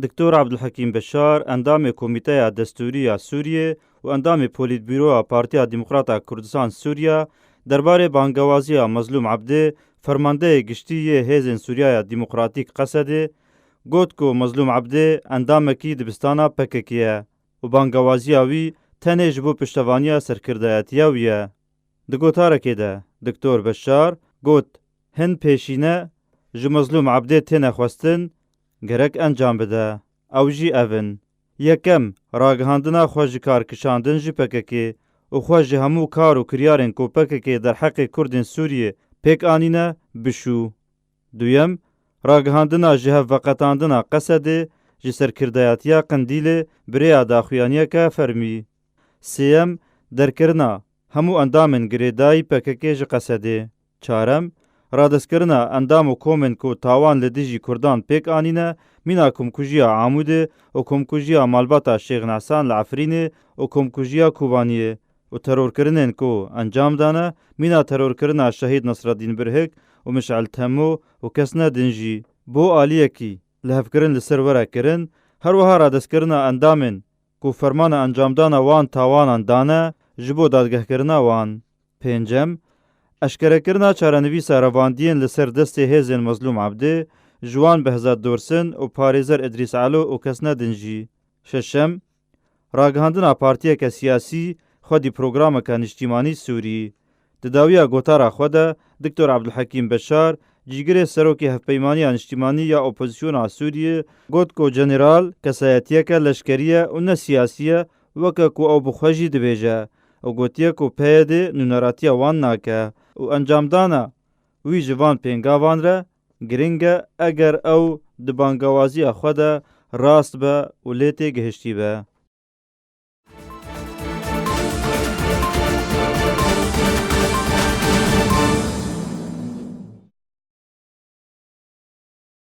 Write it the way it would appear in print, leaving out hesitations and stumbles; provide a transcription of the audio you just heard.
دکتور عبدالحکیم بشار اندام کمیته دستوری سوریه و اندام پولیت بیرو پارتیا دموکراتا کردستان سوریا درباره بانگوازی مظلوم عبده فرمانده گشتی هیزن سوریا دموکراتیک قصده گوت کو مظلوم عبده اندام کی دبستانا پککیه و بانگوازی وی تنه جبو پشتوانیا سرکردایتیا ویه. دگوتارکی ده دکتور بشار گوت هن پیشینه جو مظلوم عبده تنه خواستن گرک انجام بده. او جی اون یکم راگهاندنا خوش کار کشاندن جی پککی و خوش همو کار و کریارن کو پککی در حق کردن سوریه پیک آنینه بشو. دویم راگهاندنا جه وقتاندنا قصده جی سرکردایتیا قندیل بریا داخویانیه که فرمی. سیم درکرنا همو اندامن گریدای پککی جی قصده. چارم رادستکرنا اندام و کومن کو تاوان لدیجی کردان پیک آنینه مینا کمکوژیا عاموده و کمکوژیا مالباتا شیخ نحسان لعفرینه و کمکوژیا کوبانیه و ترور کرنن کو انجام دانه مینا ترور کرنا شهید نصرالدین برهک و مشعل تمو و کسنا دنجی بو آلیه کی لحف کرن لسر ورا کرن هر وها رادستکرنا اندامن کو فرمان انجام دانه وان تاوان دانه جبو دادگه کرنا وان. پنجم اشکره کرنا چارنویسا رواندین لسر دست هیزن مظلوم عبده جوان بهزاد دورسن و پاریزر ادریس علو و کسنا دنجی. ششم راگهاندنا پارتیه که سیاسی خودی پروگرام که نشتیمانی سوری دداویا گوتارا خوده دکتور عبدالحکیم بشار جیگر سروکی هفپیمانی نشتیمانی یا اپوزیسیون سوریه گوت کو جنرال کسایتیه که لشکریه و نه سیاسیه وکه کو او بخوشی دبیجه و گوتیه کو پیده نونراتیه وان ناکه و انجام دانا وی جوان پینگاوان را گرنگه اگر او دبانگوازی خوده راست به و لیتی گهشتی به.